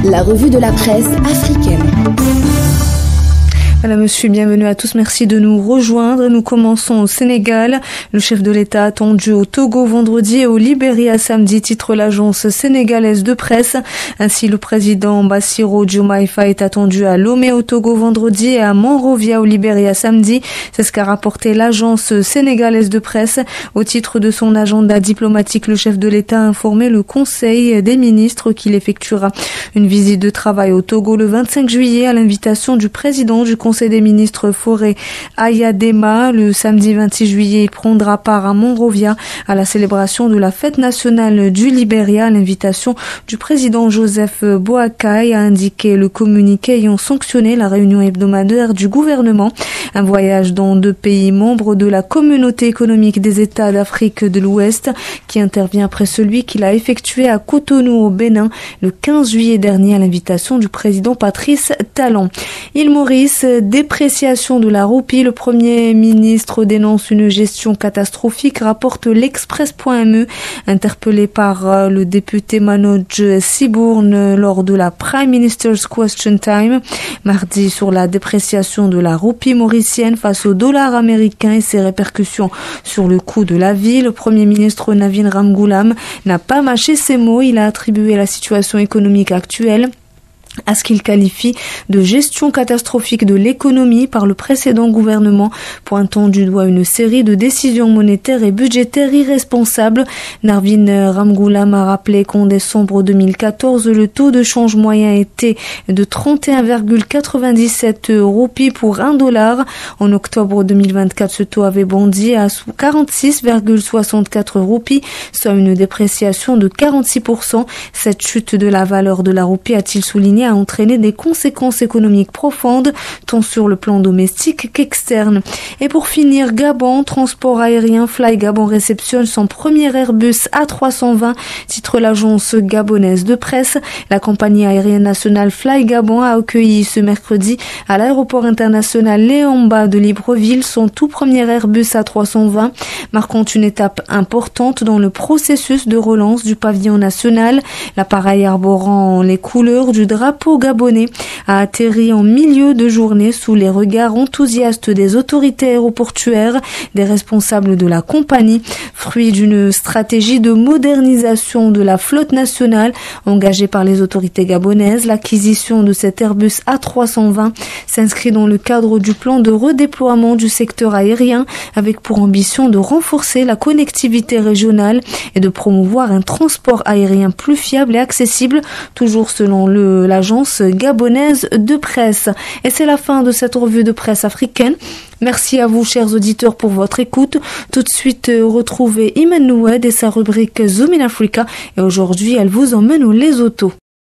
La revue de la presse africaine. Madame, monsieur, bienvenue à tous. Merci de nous rejoindre. Nous commençons au Sénégal. Le chef de l'État attendu au Togo vendredi et au Libéria samedi, titre l'agence sénégalaise de presse. Ainsi, le président Bassirou Diomaye Faye est attendu à Lomé au Togo vendredi et à Monrovia au Libéria samedi. C'est ce qu'a rapporté l'agence sénégalaise de presse. Au titre de son agenda diplomatique, le chef de l'État a informé le Conseil des ministres qu'il effectuera une visite de travail au Togo le 25 juillet à l'invitation du président du Conseil des ministres Fauré Ayadema. Le samedi 26 juillet, il prendra part à Monrovia à la célébration de la fête nationale du Libéria à l'invitation du président Joseph Boakai, a indiqué le communiqué ayant sanctionné la réunion hebdomadaire du gouvernement. Un voyage dans 2 pays membres de la communauté économique des États d'Afrique de l'Ouest qui intervient après celui qu'il a effectué à Cotonou au Bénin le 15 juillet dernier à l'invitation du président Patrice Talon. Île Maurice, dépréciation de la roupie. Le Premier ministre dénonce une gestion catastrophique, rapporte l'Express.me, interpellé par le député Manoj Sibourne lors de la Prime Minister's Question Time mardi sur la dépréciation de la roupie mauricienne face au dollar américain et ses répercussions sur le coût de la vie. Le Premier ministre Navin Ramgoolam n'a pas mâché ses mots. Il a attribué la situation économique actuelle à ce qu'il qualifie de gestion catastrophique de l'économie par le précédent gouvernement, pointant du doigt une série de décisions monétaires et budgétaires irresponsables. Navin Ramgoolam a rappelé qu'en décembre 2014, le taux de change moyen était de 31,97 roupies pour $1. En octobre 2024, ce taux avait bondi à 46,64 roupies, soit une dépréciation de 46%. Cette chute de la valeur de la roupie, a-t-il souligné, a entraîné des conséquences économiques profondes, tant sur le plan domestique qu'externe. Et pour finir, Gabon, transport aérien, Fly Gabon réceptionne son premier Airbus A320, titre l'agence gabonaise de presse. La compagnie aérienne nationale Fly Gabon a accueilli ce mercredi à l'aéroport international Léon Mba de Libreville son tout premier Airbus A320, marquant une étape importante dans le processus de relance du pavillon national. L'appareil arborant les couleurs du drapeau gabonais a atterri en milieu de journée sous les regards enthousiastes des autorités aéroportuaires, des responsables de la compagnie, fruit d'une stratégie de modernisation de la flotte nationale engagée par les autorités gabonaises. L'acquisition de cet Airbus A320 s'inscrit dans le cadre du plan de redéploiement du secteur aérien, avec pour ambition de renforcer la connectivité régionale et de promouvoir un transport aérien plus fiable et accessible, toujours selon l'agence gabonaise de presse. Et c'est la fin de cette revue de presse africaine. Merci à vous, chers auditeurs, pour votre écoute. Tout de suite, retrouvez Iman Noued et sa rubrique Zoom in Africa. Et aujourd'hui, elle vous emmène au Lesotho.